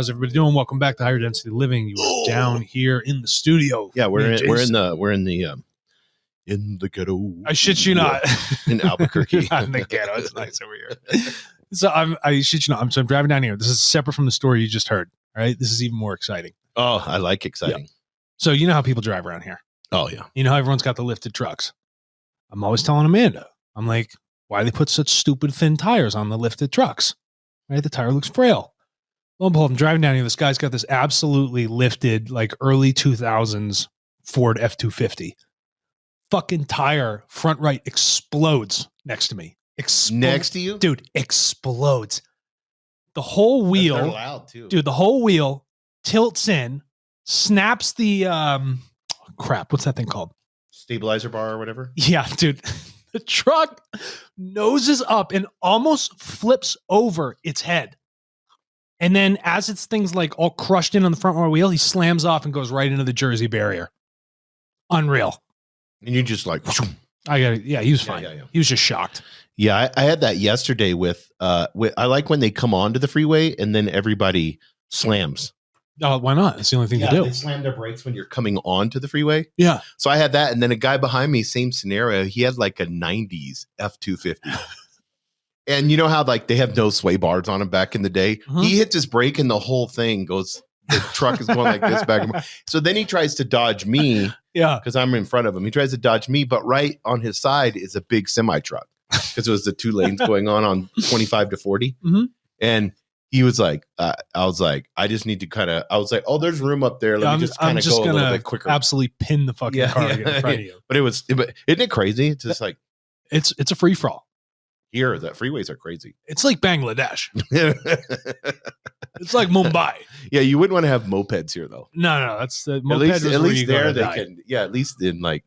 How's everybody doing? Welcome back to Higher Density Living. You are down here in the studio. Yeah, we're in the ghetto. I shit you not. In Albuquerque. Not in the ghetto. It's nice over here. So I shit you not. I'm driving down here. This is separate from the story you just heard. All right. This is even more exciting. Oh, I like exciting. Yeah. So you know how people drive around here. Oh yeah. You know how everyone's got the lifted trucks. I'm always telling Amanda, I'm like, why do they put such stupid thin tires on the lifted trucks? Right? The tire looks frail. Lo and behold, I'm driving down here. This guy's got this absolutely lifted, like early 2000s Ford F-250. Fucking tire, front right, explodes next to me. Next to you? Dude, explodes. The whole wheel. They're loud too. Dude, the whole wheel tilts in, snaps the, crap, what's that thing called? Stabilizer bar or whatever? Yeah, dude. The truck noses up and almost flips over its head. And then as it's things like all crushed in on the front rear wheel, he slams off and goes right into the Jersey barrier. Unreal. And you just like, he was fine. Yeah. He was just shocked. Yeah, I had that yesterday with I like when they come onto the freeway and then everybody slams. Oh, why not? It's the only thing to do. They slam their brakes when you're coming onto the freeway. Yeah. So I had that, and then a guy behind me, same scenario. He had like a 90s F-250. And you know how like they have no sway bars on them back in the day? Mm-hmm. He hits his brake and the whole thing goes, the truck is going like this back and forth. So then he tries to dodge me. Yeah. Because I'm in front of him. He tries to dodge me, but right on his side is a big semi truck. Because it was the two lanes going on 25 to 40. Mm-hmm. And he was like, I was like, I just need to I was like, oh, there's room up there. Let me just kind of go a little bit quicker. Absolutely pin the fucking car to get in front of you. But isn't it crazy? It's just like, it's a free for all. Here, the freeways are crazy. It's like Bangladesh. It's like Mumbai. Yeah, you wouldn't want to have mopeds here, though. No, that's the moped. At least there they can. Yeah, at least in like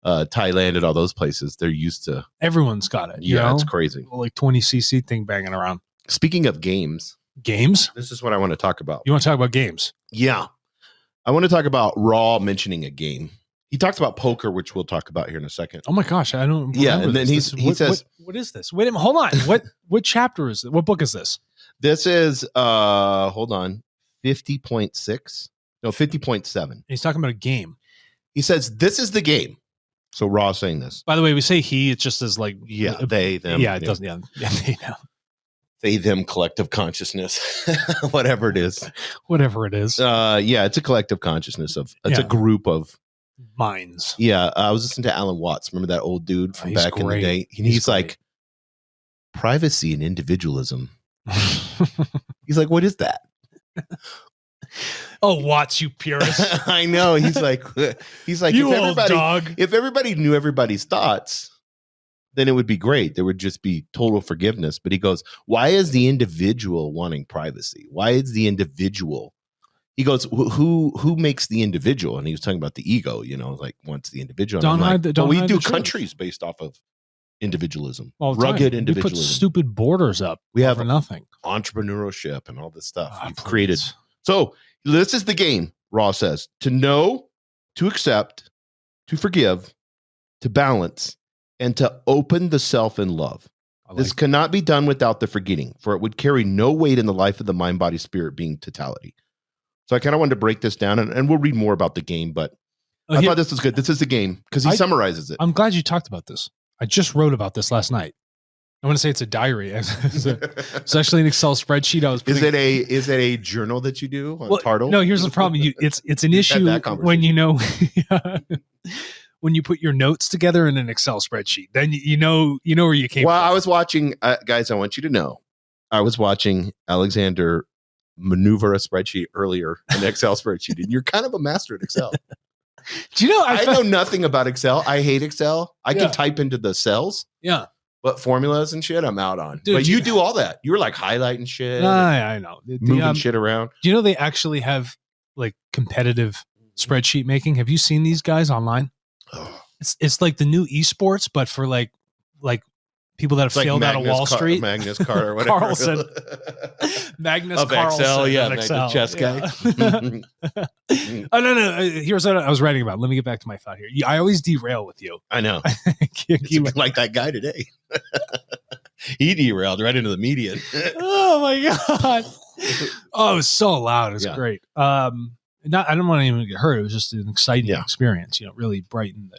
Thailand and all those places, they're used to. Everyone's got it. Yeah, it's crazy. Like 20cc thing banging around. Speaking of games. Games? This is what I want to talk about. You want to talk about games? Yeah. I want to talk about Raw mentioning a game. He talks about poker, which we'll talk about here in a second. Oh my gosh, I don't. Yeah, and then he says, "What is this? Wait a minute, hold on. What chapter is it? What book is this? This is hold on, 50.6. No, 50.7. He's talking about a game. He says this is the game. So Raw saying this. By the way, we say he. It's just as like they them. Yeah, it doesn't. Yeah, they them. They them collective consciousness, whatever it is. Whatever it is. Yeah, it's a collective consciousness of. It's a group of. Minds. Yeah, I was listening to Alan Watts. Remember that old dude from back in the day? He's like, privacy and individualism. He's like, what is that? Oh, Watts, you purist. I know. He's like, you old dog. If everybody knew everybody's thoughts, then it would be great. There would just be total forgiveness. But he goes, why is the individual wanting privacy? Why is the individual? He goes, who makes the individual? And he was talking about the ego, like wants the individual. We do countries based off of individualism, rugged individualism. We put stupid borders up. We have nothing. Entrepreneurship and all this stuff we've created. So this is the game, Raw says, to know, to accept, to forgive, to balance, and to open the self in love. This cannot be done without the forgetting, for it would carry no weight in the life of the mind, body, spirit being totality. So I kind of wanted to break this down, and we'll read more about the game, but I thought this was good. This is the game, because he summarizes it. I'm glad you talked about this. I just wrote about this last night. I want to say it's a diary. It's actually an Excel spreadsheet. Is it a journal that you do on Tartle? No, here's the problem. It's an issue when when you put your notes together in an Excel spreadsheet. Then you know where you came from. Well, I was watching, guys, I want you to know, I was watching Alexander maneuver a spreadsheet earlier, an Excel spreadsheet, and you're kind of a master at Excel. Do you know? I know nothing about Excel. I hate Excel. I can type into the cells. Yeah. But formulas and shit, I'm out on. Dude, but you do all that. You're like highlighting shit. I know. Moving shit around. Do you know they actually have like competitive spreadsheet making? Have you seen these guys online? It's like the new esports, but for like people that have failed out of Wall Street. Magnus Carter, whatever. Carlson. Magnus of Carlson. Excel, yeah, Excel. chess guy. Oh, no. Here's what I was writing about. Let me get back to my thought here. I always derail with you. I know. Like that guy today. He derailed right into the median. Oh, my God. Oh, it was so loud. It was Yeah. great. I don't want to even get hurt. It was just an exciting experience. Really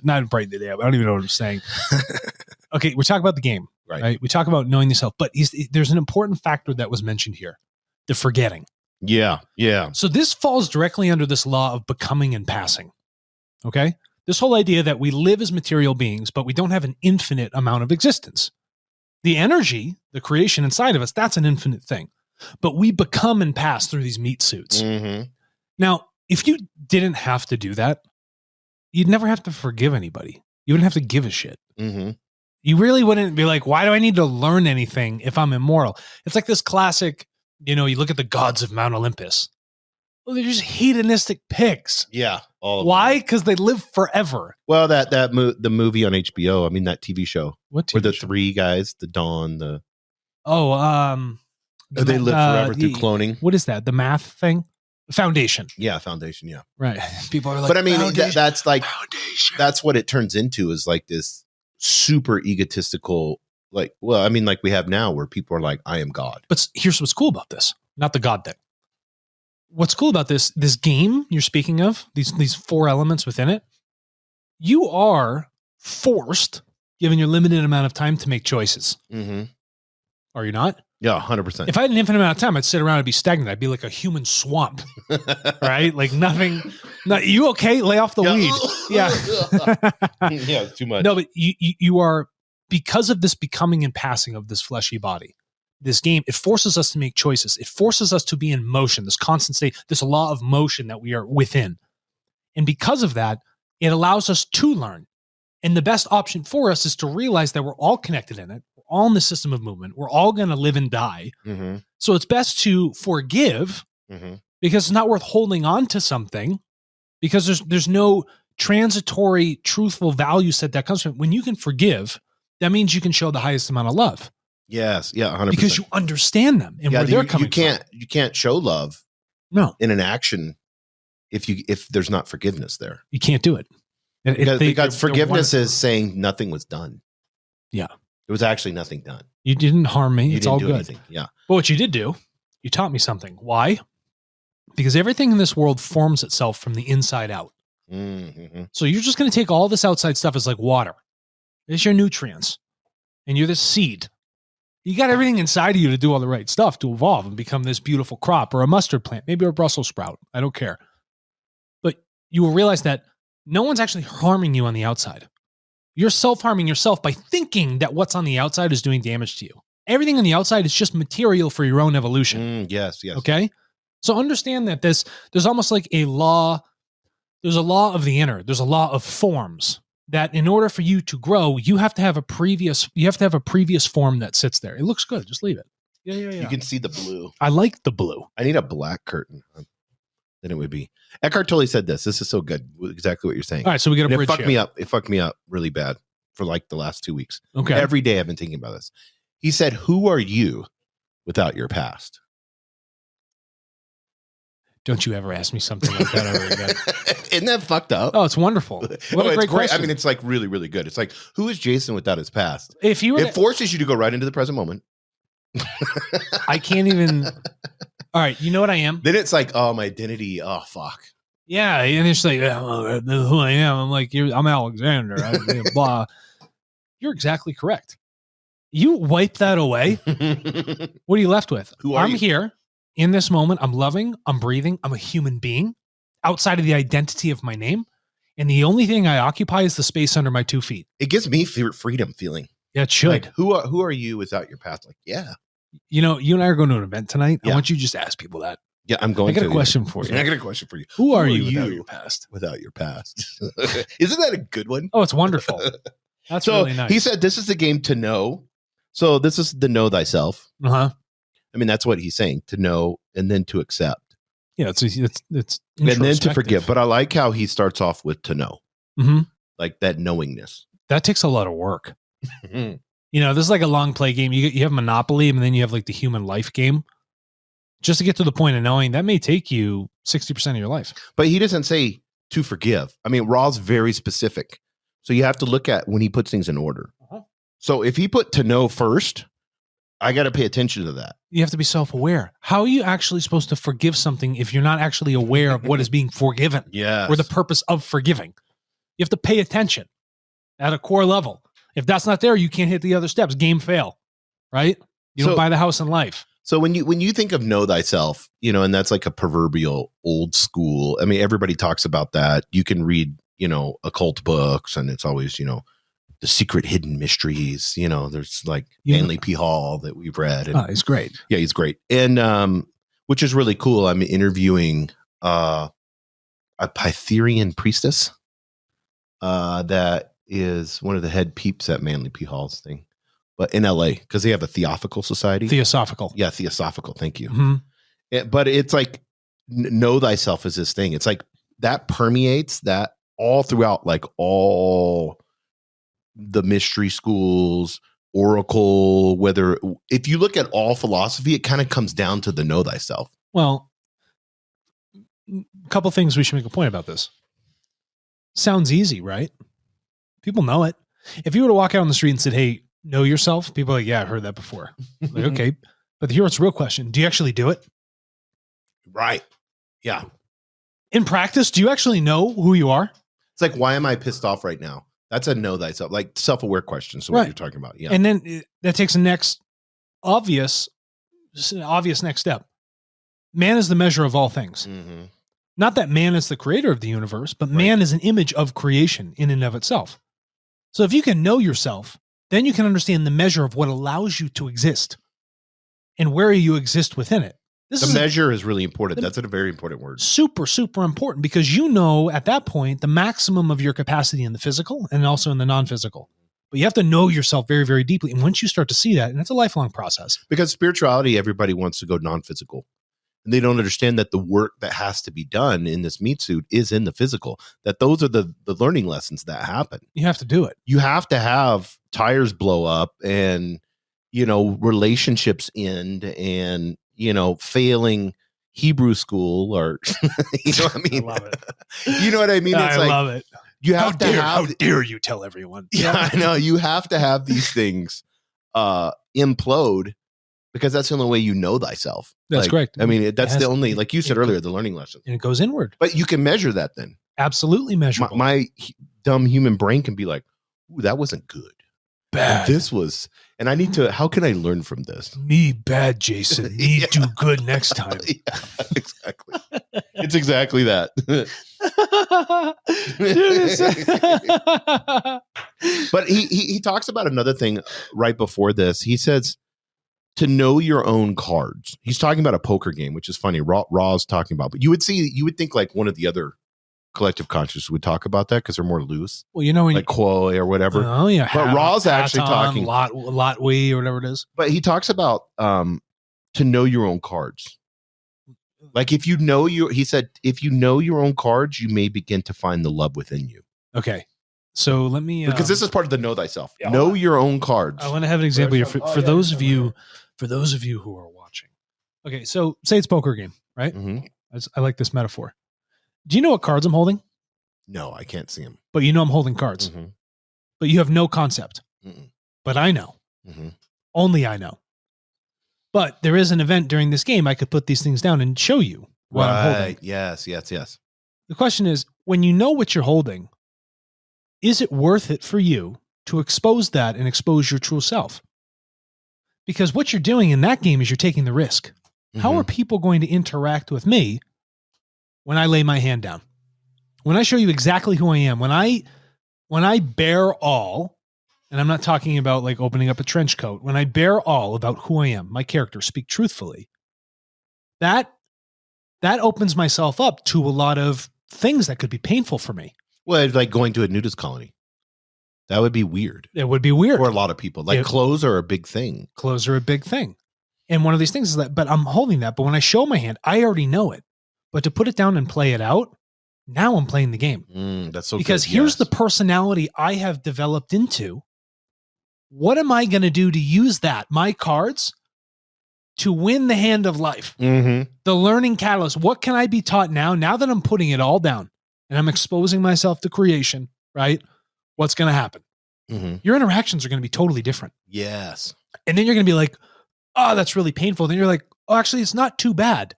not brighten the day up. I don't even know what I'm saying. Okay, we're talking about the game, right? We talk about knowing yourself, but there's an important factor that was mentioned here: the forgetting. Yeah. So this falls directly under this law of becoming and passing. Okay, this whole idea that we live as material beings, but we don't have an infinite amount of existence. The energy, the creation inside of us, that's an infinite thing. But we become and pass through these meat suits. Mm-hmm. Now, if you didn't have to do that, you'd never have to forgive anybody. You wouldn't have to give a shit. Mm-hmm. You really wouldn't be like, why do I need to learn anything if I'm immortal? It's like this classic, you look at the gods of Mount Olympus. Well, they're just hedonistic pigs. Yeah. Why? Because they live forever. Well, the movie on HBO, I mean, that TV show. What TV where the show? three guys, the Dawn, they live forever through cloning. What is that? The math thing? Foundation. Yeah, Foundation. Yeah. Right. People are like, but I mean, that's like, Foundation. That's what it turns into, is like this super egotistical, like we have now where people are like, I am God. But here's what's cool about this, not the God thing. What's cool about this game you're speaking of, these 4 elements within it, you are forced, given your limited amount of time, to make choices. Mm-hmm. Are you not? Yeah, 100%. If I had an infinite amount of time, I'd sit around and be stagnant. I'd be like a human swamp, right? Like nothing. You okay? Lay off the weed. Yeah. Yeah, it's too much. No, but you are, because of this becoming and passing of this fleshy body, this game, it forces us to make choices. It forces us to be in motion, this constant state, this law of motion that we are within. And because of that, it allows us to learn. And the best option for us is to realize that we're all connected in it. We're all in the system of movement. We're all going to live and die. Mm-hmm. So it's best to forgive, because it's not worth holding on to something, because there's no transitory, truthful value set that comes from it. When you can forgive, that means you can show the highest amount of love. Yes. Yeah. 100%. Because you understand them and where they're coming from. You can't show love in an action if there's not forgiveness there. You can't do it. Because forgiveness is saying nothing was done. Yeah. It was actually nothing done. You didn't harm me. You it's didn't all do good. Anything. Yeah. But what you did do, you taught me something. Why? Because everything in this world forms itself from the inside out. Mm-hmm. So you're just going to take all this outside stuff as like water. It's your nutrients. And you're the seed. You got everything inside of you to do all the right stuff to evolve and become this beautiful crop, or a mustard plant, maybe a Brussels sprout. I don't care. But you will realize that no one's actually harming you on the outside. You're self-harming yourself by thinking that what's on the outside is doing damage to you. Everything on the outside is just material for your own evolution. Yes. Okay? So understand that there's almost like a law. There's a law of the inner. There's a law of forms. That in order for you to grow, you have to have a previous form that sits there. It looks good. Just leave it. Yeah. You can see the blue. I like the blue. I need a black curtain. Then it would be. Eckhart Tolle said this. This is so good. Exactly what you're saying. All right, so we got a bridge. It fucked me up really bad for like the last 2 weeks. Okay. Every day I've been thinking about this. He said, "Who are you without your past?" Don't you ever ask me something like that ever again. Isn't that fucked up? Oh, it's wonderful. What a great question. I mean, it's like really, really good. It's like, who is Jason without his past? It forces you to go right into the present moment. I can't even. All right, you know what I am? Then it's like, oh, my identity. Oh, fuck. Yeah, and it's like, who I am. I'm like, I'm Alexander. Blah. You're exactly correct. You wipe that away. What are you left with? Who are you? I'm here. In this moment, I'm loving, I'm breathing, I'm a human being outside of the identity of my name. And the only thing I occupy is the space under my 2 feet. It gives me freedom feeling. Yeah, it should. Like, who are you without your past? Like, yeah. You and I are going to an event tonight. Yeah. I want you to just ask people that. Yeah, I'm going to. I got a question for you. I got a question for you. Who are you without your past? Without your past. Isn't that a good one? Oh, it's wonderful. That's really nice. He said this is the game to know. So this is the know thyself. Uh-huh. I mean, that's what he's saying, to know and then to accept. Yeah, it's and then to forgive. But I like how he starts off with to know. Mm-hmm. Like that knowingness. That takes a lot of work. This is like a long play game. You have Monopoly, and then you have like the human life game. Just to get to the point of knowing, that may take you 60% of your life. But he doesn't say to forgive. I mean, Ra's very specific. So you have to look at when he puts things in order. Uh-huh. So if he put to know first, I got to pay attention to that. You have to be self-aware. How are you actually supposed to forgive something if you're not actually aware of what is being forgiven? Yes. Or the purpose of forgiving? You have to pay attention at a core level. If that's not there, you can't hit the other steps. Game fail, right? You don't buy the house in life. So when you think of know thyself, you know, and that's like a proverbial old school. I mean, everybody talks about that. You can read, you know, occult books, and it's always, you know, the secret hidden mysteries. You know, there's like Manly P. Hall that we've read. And, he's great. Yeah, he's great. And which is really cool. I'm interviewing a Pythian priestess that is one of the head peeps at Manly P. Hall's thing, but in LA, because they have a Theosophical society. Theosophical. Yeah, Theosophical. Thank you. Mm-hmm. But it's like, know thyself is this thing. It's like that permeates that all throughout, like all the mystery schools, Oracle, whether if you look at all philosophy, it kind of comes down to the know thyself. Well, a couple things we should make a point about this. Sounds easy, right? People know it. If you were to walk out on the street and said, hey, know yourself, people are like, yeah, I've heard that before. Like, okay. But here's the real question. Do you actually do it? Right. Yeah. In practice, do you actually know who you are? It's like, why am I pissed off right now? That's a know thyself, like self-aware questions. So what you're talking about. Yeah. And then that takes a next obvious next step. Man is the measure of all things. Mm-hmm. Not that man is the creator of the universe, but man is an image of creation in and of itself. So if you can know yourself, then you can understand the measure of what allows you to exist and where you exist within it. The measure is really important. That's a very important word. Super, super important, because you know at that point the maximum of your capacity in the physical and also in the non-physical. But you have to know yourself very, very deeply. And once you start to see that, and it's a lifelong process. Because spirituality, everybody wants to go non-physical. And they don't understand that the work that has to be done in this meat suit is in the physical, that those are the learning lessons that happen. You have to do it. You have to have tires blow up and, you know, relationships end and, you know, failing Hebrew school or, you know what I mean? I love it. You know what I mean? It's I love it. You have to have. How dare you tell everyone? Yeah, I know. You have to have these things implode, because that's the only way you know thyself. That's correct. I mean, that's the only, like you said earlier, the learning lesson. And it goes inward. But you can measure that then. Absolutely measurable. My dumb human brain can be like, ooh, that wasn't good. Bad. And this was, and I need to, how can I learn from this? Me bad, Jason. Me do good next time. Yeah, exactly. It's exactly that. But he talks about another thing right before this. He says to know your own cards. He's talking about a poker game, which is funny. Raw's talking about, but you would think like one of the other collective conscious would talk about that because they're more loose. Well, you know, when like Quo or whatever. Oh yeah, but Raw's actually talking lot we or whatever it is. But he talks about to know your own cards. Like if you know he said, if you know your own cards, you may begin to find the love within you. Okay. So let me, because this is part of the know thyself. Know your own cards. I want to have an example here for those of you who are watching. Okay. So say it's a poker game, right? Mm-hmm. I like this metaphor. Do you know what cards I'm holding? No, I can't see them. But you know I'm holding cards. Mm-hmm. But you have no concept. Mm-mm. But I know. Mm-hmm. Only I know. But there is an event during this game. I could put these things down and show you what I'm holding. Yes. The question is, when you know what you're holding, is it worth it for you to expose that and expose your true self? Because what you're doing in that game is you're taking the risk. Mm-hmm. How are people going to interact with me when I lay my hand down? When I show you exactly who I am, when I bear all, and I'm not talking about like opening up a trench coat, when I bear all about who I am, my character, speak truthfully, that opens myself up to a lot of things that could be painful for me. Well, it's like going to a nudist colony. That would be weird. It would be weird. For a lot of people. Like clothes are a big thing. Clothes are a big thing. And one of these things is that, but I'm holding that. But when I show my hand, I already know it. But to put it down and play it out, now I'm playing the game. That's so because good. Here's the personality I have developed into. What am I going to do to use that, my cards, to win the hand of life? Mm-hmm. The learning catalyst. What can I be taught now that I'm putting it all down and I'm exposing myself to creation, right? What's going to happen? Mm-hmm. Your interactions are going to be totally different. Yes. And then you're going to be like, oh, that's really painful. Then you're like, oh, actually, it's not too bad.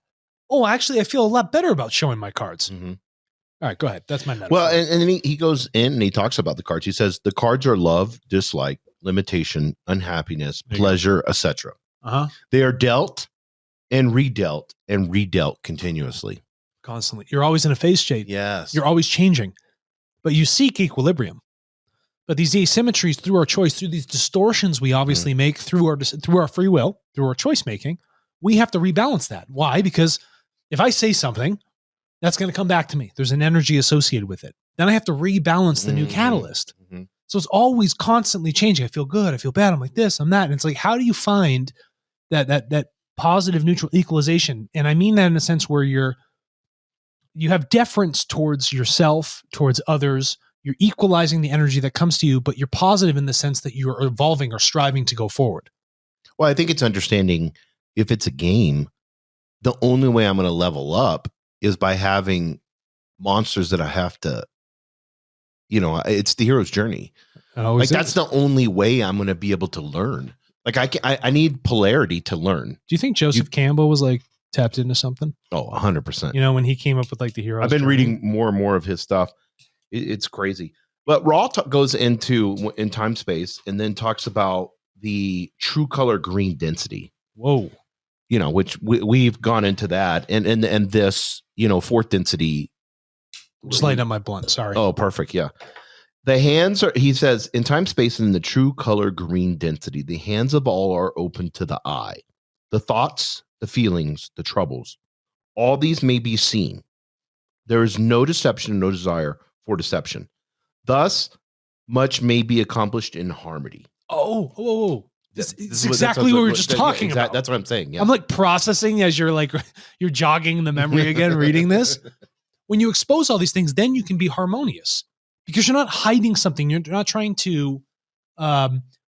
Oh, actually, I feel a lot better about showing my cards. Mm-hmm. All right, go ahead. That's my metaphor. Well, and then he goes in and he talks about the cards. He says the cards are love, dislike, limitation, unhappiness, pleasure, etc. They are dealt and redealt continuously. Constantly. You're always in a phase state. Yes. You're always changing. But you seek equilibrium. But these asymmetries through our choice, through these distortions we obviously make through our free will, through our choice making, we have to rebalance that. Why? Because if I say something, that's going to come back to me. There's an energy associated with it. Then I have to rebalance the new catalyst. Mm-hmm. So it's always constantly changing. I feel good. I feel bad. I'm like this, I'm that. And it's like, how do you find that positive neutral equalization? And I mean that in a sense where you have deference towards yourself, towards others. You're equalizing the energy that comes to you, but you're positive in the sense that you're evolving or striving to go forward. Well, I think it's understanding if it's a game, the only way I'm going to level up is by having monsters that I have to, it's the hero's journey. Like that's the only way I'm going to be able to learn. Like I need polarity to learn. Do you think Joseph Campbell was like tapped into something? Oh, 100%. When he came up with like the hero's I've been journey. reading more and more of his stuff. It's crazy. But Raw goes in time space and then talks about the true color green density. Whoa. Which we've gone into that and this, fourth density. Just light up my blunt. Sorry. Oh, perfect. Yeah. The hands are, he says, in time space and in the true color green density, the hands of all are open to the eye. The thoughts, the feelings, the troubles, all these may be seen. There is no deception and no desire for deception. Thus, much may be accomplished in harmony. Oh. This is exactly what we were just talking about. That's what I'm saying. Yeah. I'm like processing as you're jogging the memory again, reading this. When you expose all these things, then you can be harmonious because you're not hiding something. You're not trying to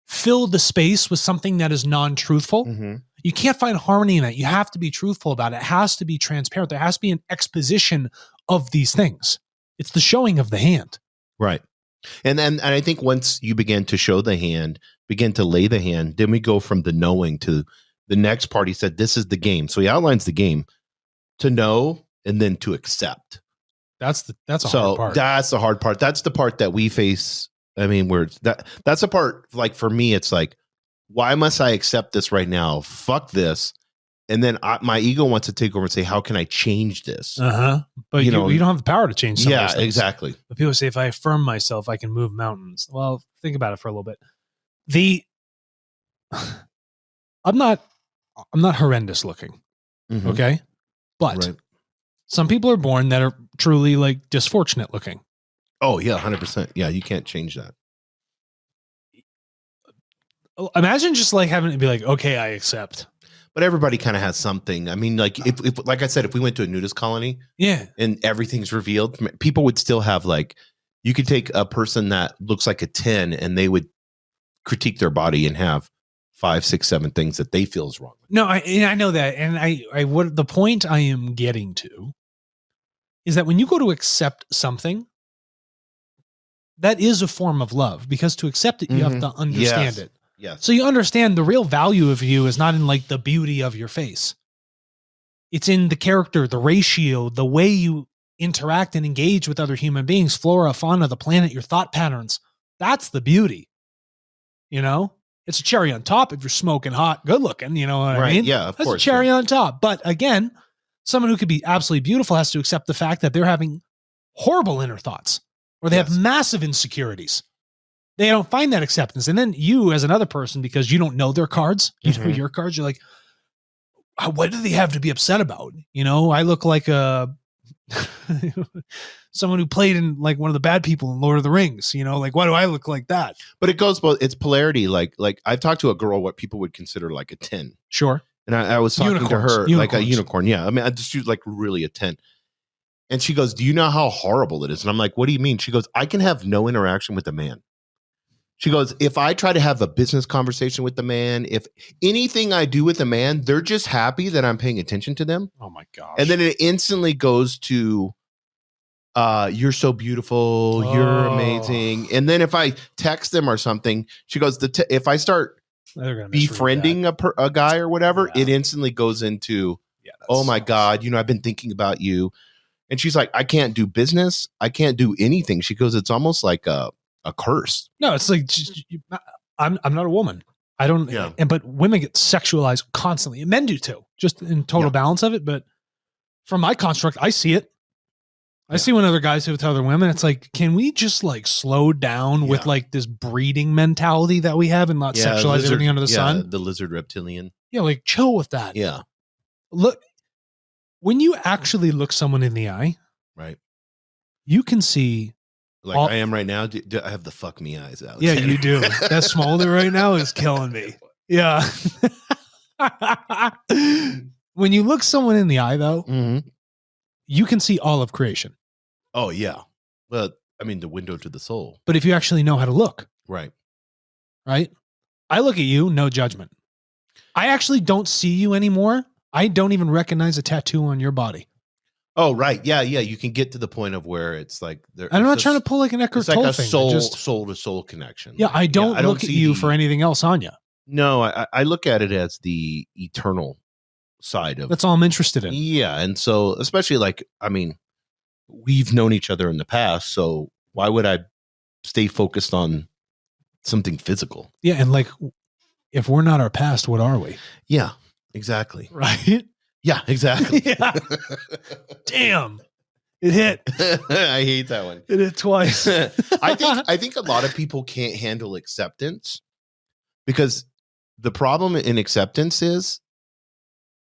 fill the space with something that is non-truthful. Mm-hmm. You can't find harmony in that. You have to be truthful about it. It has to be transparent. There has to be an exposition of these things. It's the showing of the hand. Right. And I think once you begin to show the hand, begin to lay the hand, then we go from the knowing to the next part. He said, this is the game. So he outlines the game to know and then to accept. That's a hard part. That's the hard part. That's the part that we face. I mean, that's the part, like for me, it's like, why must I accept this right now? Fuck this. And then my ego wants to take over and say, how can I change this? But you don't have the power to change some of those things. Exactly. But people say, if I affirm myself, I can move mountains. Well, think about it for a little bit. I'm not horrendous looking. Mm-hmm. Okay. But some people are born that are truly like disfortunate looking. Oh yeah. 100%. Yeah. You can't change that. Imagine just like having to be like, okay, I accept. But everybody kind of has something. I mean, like if like I said, if we went to a nudist colony, and everything's revealed, people would still have like, you could take a person that looks like a 10 and they would critique their body and have 5, 6, 7 things that they feel is wrong. No, I know that, and what the point I am getting to is that when you go to accept something, that is a form of love, because to accept it, you have to understand it. Yes. So you understand the real value of you is not in like the beauty of your face. It's in the character, the ratio, the way you interact and engage with other human beings, flora, fauna, the planet, your thought patterns. That's the beauty. It's a cherry on top if you're smoking hot, good looking, you know what I mean? Yeah, of course. That's a cherry on top. But again, someone who could be absolutely beautiful has to accept the fact that they're having horrible inner thoughts or they have massive insecurities. They don't find that acceptance. And then you as another person, because you don't know their cards, you know your cards, you're like, what do they have to be upset about? I look like someone who played in like one of the bad people in Lord of the Rings, like, why do I look like that? But it goes both. It's polarity. Like I've talked to a girl, what people would consider like a 10. Sure. And I was talking to her like a unicorn. Yeah. I mean, I just use like really a 10. And she goes, do you know how horrible it is? And I'm like, what do you mean? She goes, I can have no interaction with a man. She goes, if I try to have a business conversation with the man, if anything I do with a man, they're just happy that I'm paying attention to them. Oh my gosh. And then it instantly goes to, you're so beautiful. You're amazing. And then if I text them or something, she goes, if I start They're gonna misread befriending a guy or whatever, Yeah. it instantly goes into, that's oh my so God, silly. I've been thinking about you. And she's like, I can't do business. I can't do anything. She goes, it's almost like a curse. No, it's like I'm not a woman. I don't. Yeah. But women get sexualized constantly, and men do too. Just in total balance of it. But from my construct, I see it. I see when other guys do it to other women. It's like, can we just like slow down with like this breeding mentality that we have and not sexualize everything under the sun? The lizard reptilian. Yeah, like chill with that. Yeah. Look, when you actually look someone in the eye, right, you can see. Like I am right now. Do I have the fuck me eyes out? Yeah, you do. That smolder right now is killing me. Yeah. When you look someone in the eye, though, you can see all of creation. Oh, yeah. Well, I mean, the window to the soul. But if you actually know how to look. Right. Right? I look at you, no judgment. I actually don't see you anymore. I don't even recognize a tattoo on your body. Oh, right. Yeah, yeah. You can get to the point of where it's like... I'm not trying to pull like an Eckhart Tolle thing. It's like a thing. soul-to-soul connection. Yeah, I don't look at you for anything else on you. No, I look at it as the eternal side of... That's all I'm interested in. Yeah, and so, especially like, I mean, we've known each other in the past, so why would I stay focused on something physical? Yeah, and like, if we're not our past, what are we? Yeah, exactly. Right? Yeah, exactly. Yeah. Damn. It hit. I hate that one. It hit twice. I think a lot of people can't handle acceptance because the problem in acceptance is,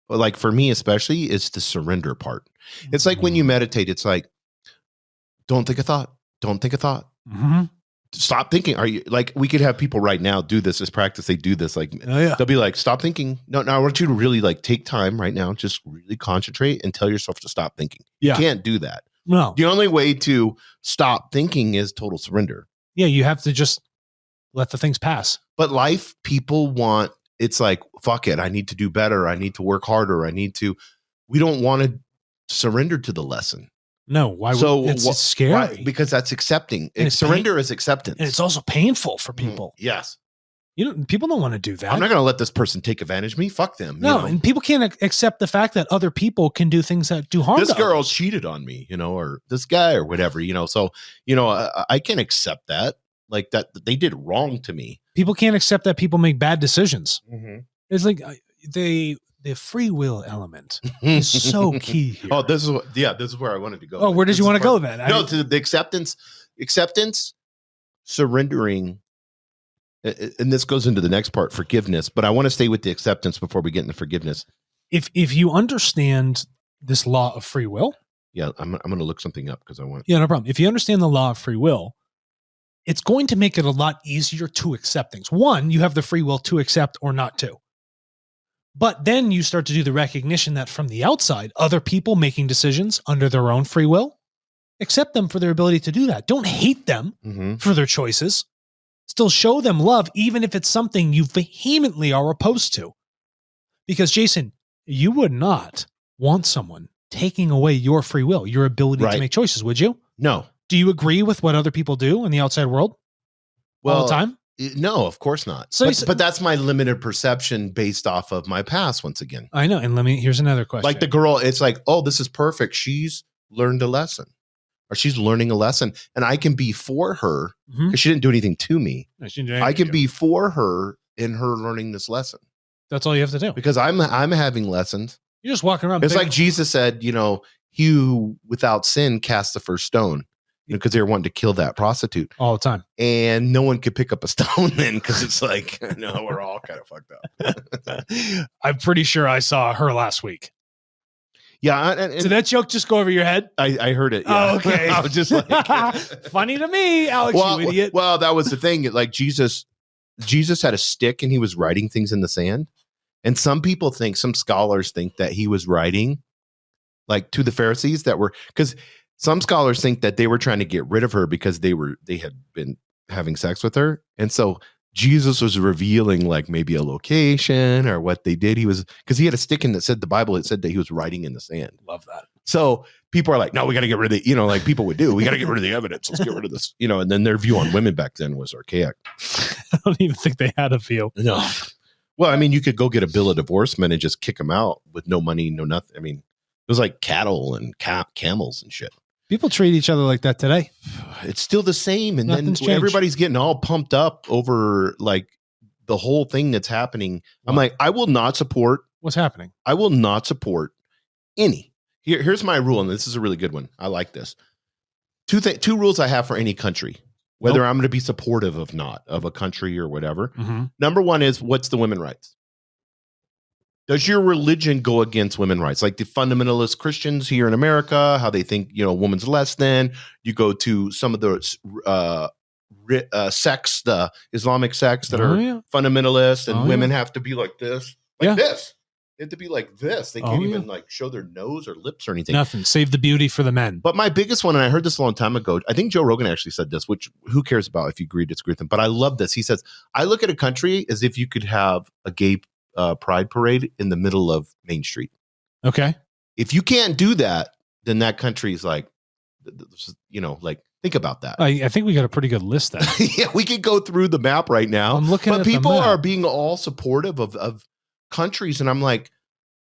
like for me especially, it's the surrender part. It's like when you meditate, it's like, don't think a thought. Don't think a thought. Mm-hmm. Stop thinking. Are you like, we could have people right now do this as practice. They do this. Like, they'll be like, stop thinking. No, I want you to really like take time right now. Just really concentrate and tell yourself to stop thinking. Yeah. You can't do that. No. The only way to stop thinking is total surrender. Yeah. You have to just let the things pass. But life, people want, it's like, fuck it. I need to do better. I need to work harder. We don't want to surrender to the lesson. No, why would it's scary? Why? Because that's accepting. Surrender is acceptance. And it's also painful for people. Yes. People don't want to do that. I'm not going to let this person take advantage of me. Fuck them. No, and people can't accept the fact that other people can do things that do harm. This girl cheated on me, or this guy or whatever, So, I can't accept that. Like that they did wrong to me. People can't accept that people make bad decisions. Mm-hmm. It's like the free will element is so key here. Oh, this is where I wanted to go. Oh, where did you want to go then? No, to the acceptance, surrendering. And this goes into the next part, forgiveness, but I want to stay with the acceptance before we get into forgiveness. If you understand this law of free will. Yeah, I'm going to look something up because I want. Yeah, no problem. If you understand the law of free will, it's going to make it a lot easier to accept things. One, you have the free will to accept or not to. But then you start to do the recognition that from the outside, other people making decisions under their own free will, accept them for their ability to do that. Don't hate them for their choices. Still show them love, even if it's something you vehemently are opposed to. Because, Jason, you would not want someone taking away your free will, your ability to make choices, would you? No. Do you agree with what other people do in the outside world all the time? No, of course not. But that's my limited perception based off of my past once again. I know. And here's another question. Like the girl, it's like, oh, this is perfect. She's learned a lesson or she's learning a lesson and I can be for her because she didn't do anything to me. I can be for her in her learning this lesson. That's all you have to do. Because I'm having lessons. You're just walking around. It's like Jesus said, he who without sin cast the first stone. Because they were wanting to kill that prostitute all the time. And no one could pick up a stone then because it's like, we're all kind of fucked up. I'm pretty sure I saw her last week. Yeah. Did that joke just go over your head? I heard it. Yeah. Oh, okay. I was just like. Funny to me, Alex, you idiot. Well, that was the thing. Like Jesus had a stick and he was writing things in the sand. And some scholars think that he was writing like to the Pharisees because some scholars think that they were trying to get rid of her because they had been having sex with her. And so Jesus was revealing like maybe a location or what they did. Because he had a stick in that said the Bible, it said that he was writing in the sand. Love that. So people are like, no, we got to get rid of like people would do. We got to get rid of the evidence. Let's get rid of this, and then their view on women back then was archaic. I don't even think they had a view. No. Well, I mean, you could go get a bill of divorcement and just kick them out with no money, no nothing. I mean, it was like cattle and camels and shit. People treat each other like that today. It's still the same. And Nothing's then changed. everybody's getting all pumped up over like the whole thing that's happening. I'm like, I will not support. What's happening? I will not support any. Here's my rule, and this is a really good one. I like this. Two rules I have for any country, whether I'm going to be supportive of a country or whatever. Mm-hmm. Number one is, what's the women's rights? Does your religion go against women's rights? Like the fundamentalist Christians here in America, how they think, a woman's less than. You go to some of the sects, the Islamic sects that are fundamentalist, and women have to be like this, this. They have to be like this. They can't even like show their nose or lips or anything. Nothing. Save the beauty for the men. But my biggest one, and I heard this a long time ago, I think Joe Rogan actually said this, which who cares about if you agree, disagree with him. But I love this. He says, I look at a country as if you could have a gay pride parade in the middle of Main Street. Okay. If you can't do that, then that country is like, like think about that. I think we got a pretty good list then. Yeah, we could go through the map right now. I'm looking but at people the map. are being all supportive of countries, and I'm like,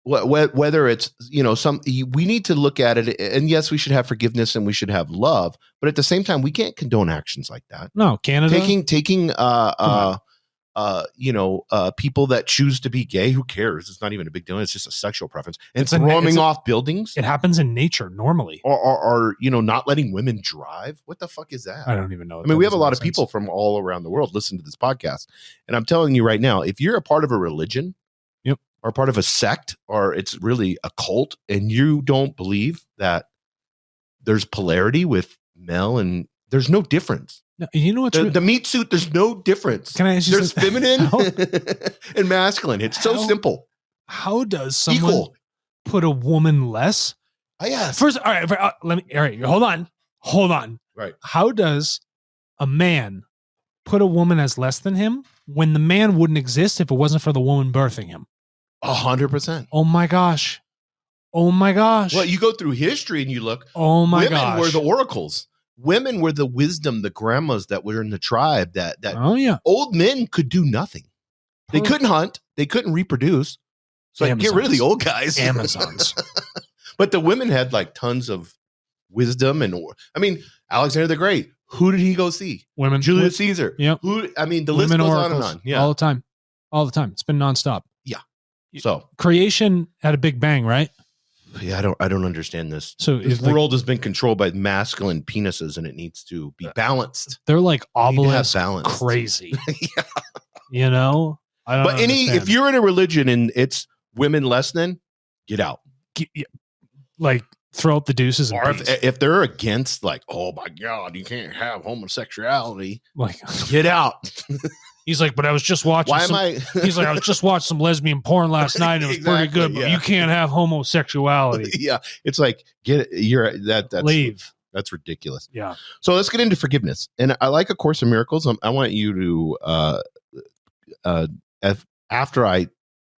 whether it's we need to look at it, and yes, we should have forgiveness and we should have love, but at the same time, we can't condone actions like that. No, Canada taking people that choose to be gay, who cares? It's not even a big deal. It's just a sexual preference. And storming off buildings. It happens in nature normally. Or not letting women drive. What the fuck is that? I don't even know. I mean, we have a lot of people from all around the world listen to this podcast. And I'm telling you right now, if you're a part of a religion, or part of a sect, or it's really a cult, and you don't believe that there's polarity with male, and there's no difference. No, you know what's the meat suit, there's no difference. Can I ask you There's feminine and masculine. It's so simple. How does someone put a woman less? Yes. First, all right, hold on. Right. How does a man put a woman as less than him when the man wouldn't exist if it wasn't for the woman birthing him? 100%. Oh my gosh. Well, you go through history and you look. Oh my women gosh. were the oracles. Women were the wisdom, the grandmas that were in the tribe that old men could do nothing. They couldn't hunt. They couldn't reproduce. So get rid of the old guys. Amazons. But the women had like tons of wisdom. And I mean, Alexander the Great, who did he go see? Women. Julius Caesar. Yep. The list goes on and on. Yeah. All the time. It's been nonstop. Yeah. So creation had a big bang, right? Yeah, I don't understand this. So this world has been controlled by masculine penises, and it needs to be balanced. They're like obelisk crazy. Yeah. I don't understand. If you're in a religion and it's women less than, get out. Like throw up the deuces. Or if they're against, like, oh my God, you can't have homosexuality. Like, get out. He's like, but I was just watching. He's like, I was just watching some lesbian porn last night. And it was pretty good, but you can't have homosexuality. Yeah, it's like that's leave. That's ridiculous. Yeah. So let's get into forgiveness. And I like A Course in Miracles. I want you to after I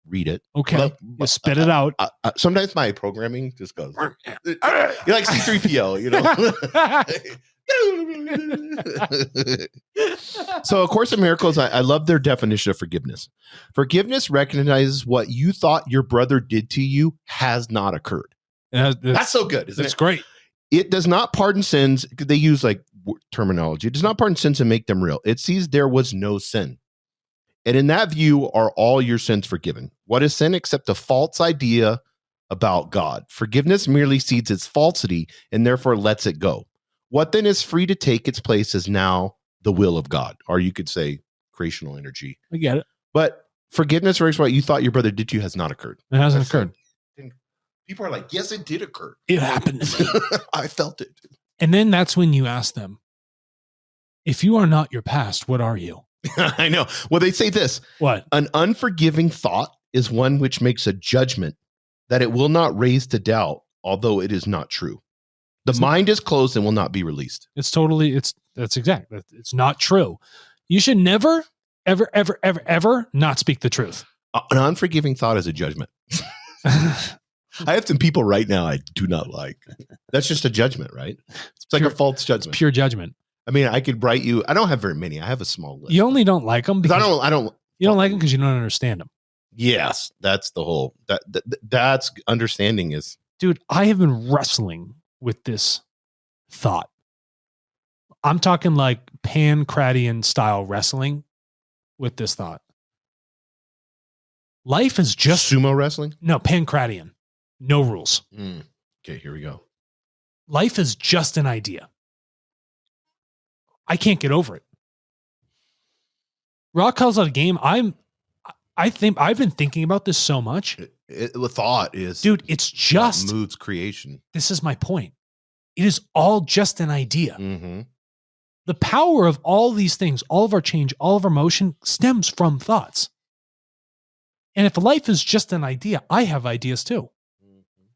read it. Okay. Spit it out. Sometimes my programming just goes. You're like C-3PO, So A Course in Miracles, I love their definition of forgiveness. Forgiveness recognizes what you thought your brother did to you has not occurred. That's so good, isn't it? It's great. It does not pardon sins. They use like terminology. It does not pardon sins and make them real. It sees there was no sin. And in that view are all your sins forgiven. What is sin except a false idea about God? Forgiveness merely sees its falsity and therefore lets it go. What then is free to take its place is now the will of God, or you could say creational energy. I get it. But forgiveness for what you thought your brother did to you has not occurred. It hasn't occurred. People are like, yes, it did occur. It happened to me. I felt it. And then that's when you ask them, if you are not your past, what are you? I know. Well, they say this. What? An unforgiving thought is one which makes a judgment that it will not raise to doubt, although it is not true. The mind is closed and will not be released. It's not true. You should never, ever, ever, ever, ever not speak the truth. An unforgiving thought is a judgment. I have some people right now I do not like. That's just a judgment, right? It's like a false judgment. It's pure judgment. I mean, I could write you. I don't have very many. I have a small list. You only don't like them because I don't You don't like them because you don't understand them. Yes, that's the whole that's understanding is. Dude, I have been wrestling with this thought. I'm talking like Pancratian style wrestling with this thought. Life is just sumo wrestling? No, Pancratian. No rules. Okay, here we go. Life is just an idea. I can't get over it. Rock calls out a game. I think I've been thinking about this so much. The thought is, dude, it's just moods creation. This is my point. It is all just an idea. Mm-hmm. The power of all these things, all of our change, all of our motion stems from thoughts. And if life is just an idea, I have ideas too.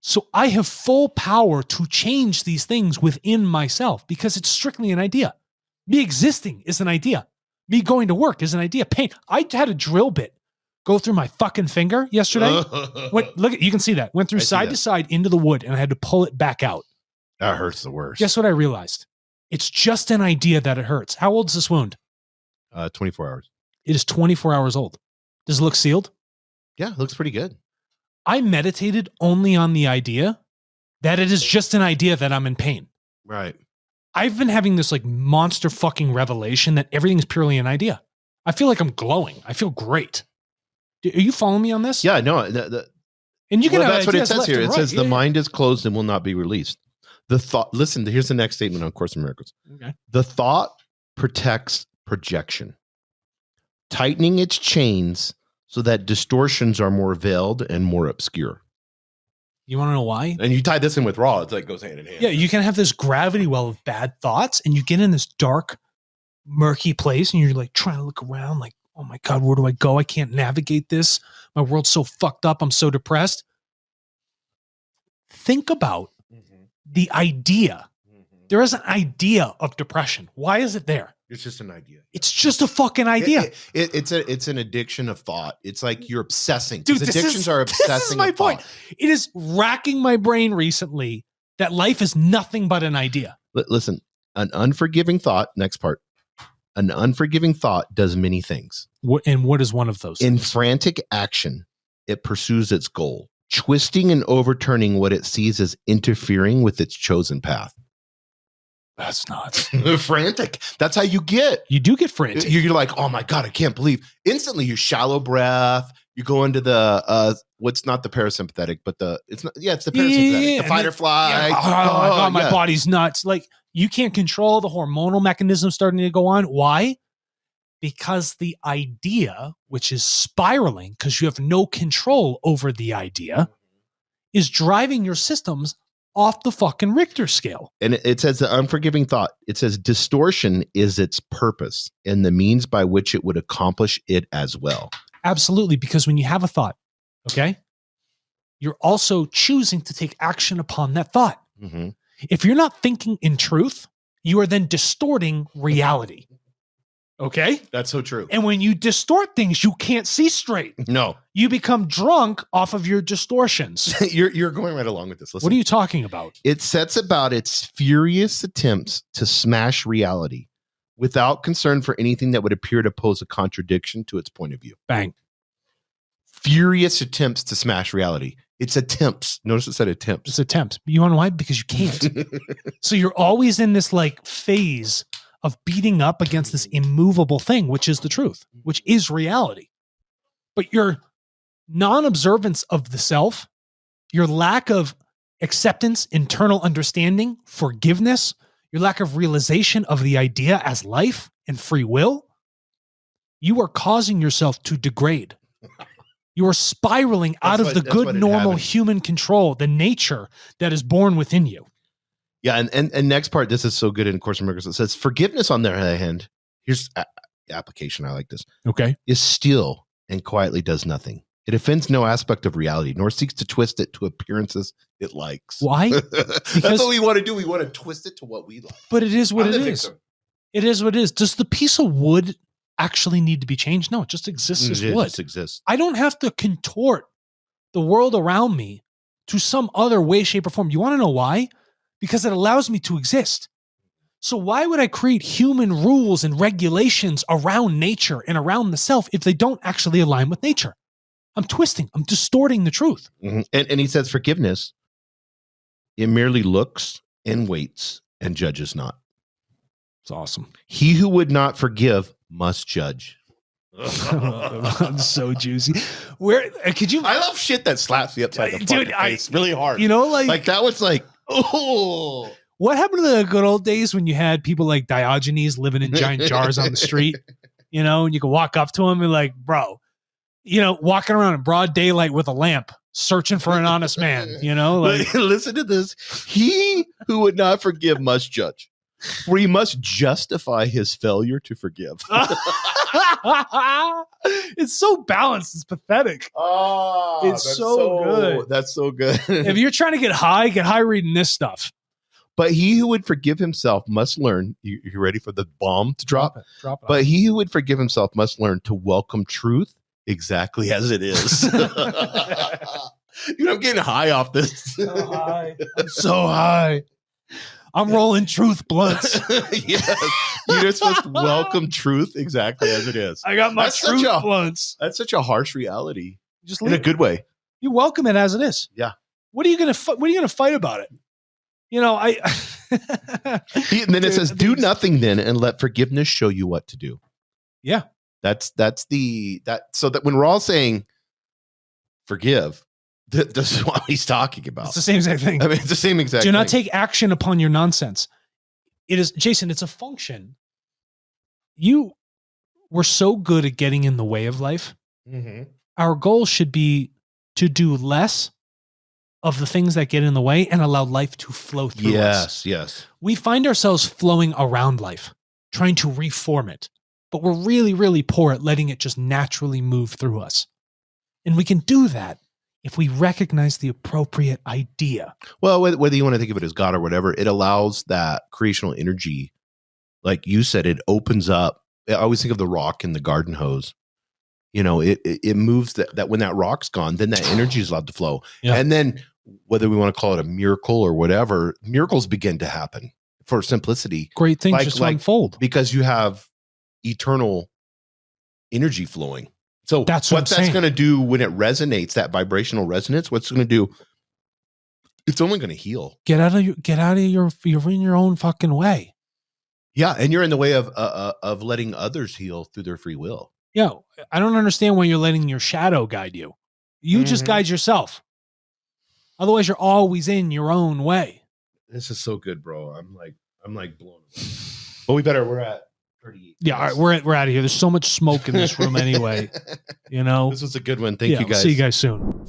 So I have full power to change these things within myself because it's strictly an idea. Me existing is an idea. Me going to work is an idea. Pain. I had a drill bit go through my fucking finger yesterday. Look, you can see that. Went through side to side into the wood and I had to pull it back out. That hurts the worst. Guess what I realized? It's just an idea that it hurts. How old is this wound? 24 hours. It is 24 hours old. Does it look sealed? Yeah, it looks pretty good. I meditated only on the idea that it is just an idea that I'm in pain. Right. I've been having this like monster fucking revelation that everything's purely an idea. I feel like I'm glowing. I feel great. Are you following me on this? Yeah, no. And you can that's what it says here. It right. says the mind is closed and will not be released. The thought, listen, here's the next statement on Course in Miracles. Okay. The thought protects projection, tightening its chains so that distortions are more veiled and more obscure. You want to know why? And you tie this in with raw, it's like goes hand in hand. Yeah, you can have this gravity well of bad thoughts and you get in this dark, murky place and you're like trying to look around like, oh my God, where do I go? I can't navigate this. My world's so fucked up. I'm so depressed. Think about the idea. There is an idea of depression. Why is it there? It's just an idea. It's just a fucking idea. It's an addiction of thought. It's like you're obsessing. Dude, addictions are obsessing. This is my point. It is racking my brain recently that life is nothing but an idea. Listen, an unforgiving thought, next part. An unforgiving thought does many things. What is one of those? In frantic action, it pursues its goal, twisting and overturning what it sees as interfering with its chosen path. That's nuts. Frantic. That's how you get. You do get frantic. You're like, oh my God, I can't believe. Instantly, you shallow breath. You go into the what's not the parasympathetic, but it's the parasympathetic, the fight or flight. Yeah. Oh my God, my body's nuts. Like you can't control the hormonal mechanism starting to go on. Why? Because the idea, which is spiraling, because you have no control over the idea, is driving your systems off the fucking Richter scale. And it says the unforgiving thought. It says distortion is its purpose and the means by which it would accomplish it as well. Absolutely, because when you have a thought, okay, you're also choosing to take action upon that thought. Mm-hmm. If you're not thinking in truth, you are then distorting reality. Okay? That's so true. And when you distort things, you can't see straight. No. You become drunk off of your distortions. You're going right along with this. Listen. What are you talking about? It sets about its furious attempts to smash reality without concern for anything that would appear to pose a contradiction to its point of view. Bang. Furious attempts to smash reality. It's attempts. Notice it said attempts. It's attempts. You want to know why? Because you can't. So you're always in this like phase of beating up against this immovable thing, which is the truth, which is reality. But your non-observance of the self, your lack of acceptance, internal understanding, forgiveness, your lack of realization of the idea as life and free will, you are causing yourself to degrade. You are spiraling out of the good, normal human control, the nature that is born within you. Yeah, and next part, this is so good in Course in Miracles. It says, forgiveness on their hand, here's the application, I like this. Okay. Is still and quietly does nothing. It offends no aspect of reality, nor seeks to twist it to appearances it likes. Why? That's what we want to do. We want to twist it to what we like. But it is what it is. It is what it is. Does the piece of wood actually need to be changed? No, it just exists as wood. It just exists. I don't have to contort the world around me to some other way, shape, or form. You want to know why? Because it allows me to exist. So why would I create human rules and regulations around nature and around the self if they don't actually align with nature? I'm distorting the truth. And he says forgiveness, it merely looks and waits and judges not. It's awesome. He who would not forgive must judge. So juicy. Where could you? I love shit that slaps me upside the Dude, fucking face really hard. You know, like that was like, oh. What happened to the good old days when you had people like Diogenes living in giant jars on the street? You know, and you could walk up to him and like, bro, you know, walking around in broad daylight with a lamp, searching for an honest man. You know, like listen to this. He who would not forgive must judge, for he must justify his failure to forgive. It's so balanced. It's pathetic. Oh, it's so good. That's so good. If you're trying to get high reading this stuff. But he who would forgive himself must learn. You ready for the bomb to drop? Drop it. But he who would forgive himself must learn to welcome truth exactly as it is. I'm getting high off this. So high. I'm so high. I'm rolling truth blunts. Yes. You're just supposed to welcome truth exactly as it is. I got my truth blunts. That's such a harsh reality. Just in a good way. You welcome it as it is. Yeah. What are you gonna fight about it? You know, and then it says, "Do nothing then, and let forgiveness show you what to do." Yeah, so that when we're all saying forgive, this is what he's talking about. It's the same exact thing. I mean, it's the same exact. Do not take action upon your nonsense. It is, Jason. It's a function. You were so good at getting in the way of life. Mm-hmm. Our goal should be to do less of the things that get in the way and allow life to flow through us. Yes. We find ourselves flowing around life, trying to reform it, but we're really, really poor at letting it just naturally move through us. And we can do that if we recognize the appropriate idea. Well, whether you want to think of it as God or whatever, it allows that creational energy. Like you said, it opens up. I always think of the rock in the garden hose. You know, it moves that when that rock's gone, then that energy is allowed to flow. Yeah. And then whether we want to call it a miracle or whatever, miracles begin to happen for simplicity. Great things just unfold. Because you have eternal energy flowing. So that's what that's going to do when it resonates, that vibrational resonance, what's going to do? It's only going to heal. Get out of you're in your own fucking way. Yeah. And you're in the way of letting others heal through their free will. Yeah. I don't understand why you're letting your shadow guide you. You just guide yourself. Otherwise, you're always in your own way. This is so good, bro. I'm like blown away. But we're at 38. Yeah, all right, we're out of here. There's so much smoke in this room anyway. You know, this was a good one. Thank you, guys. See you guys soon.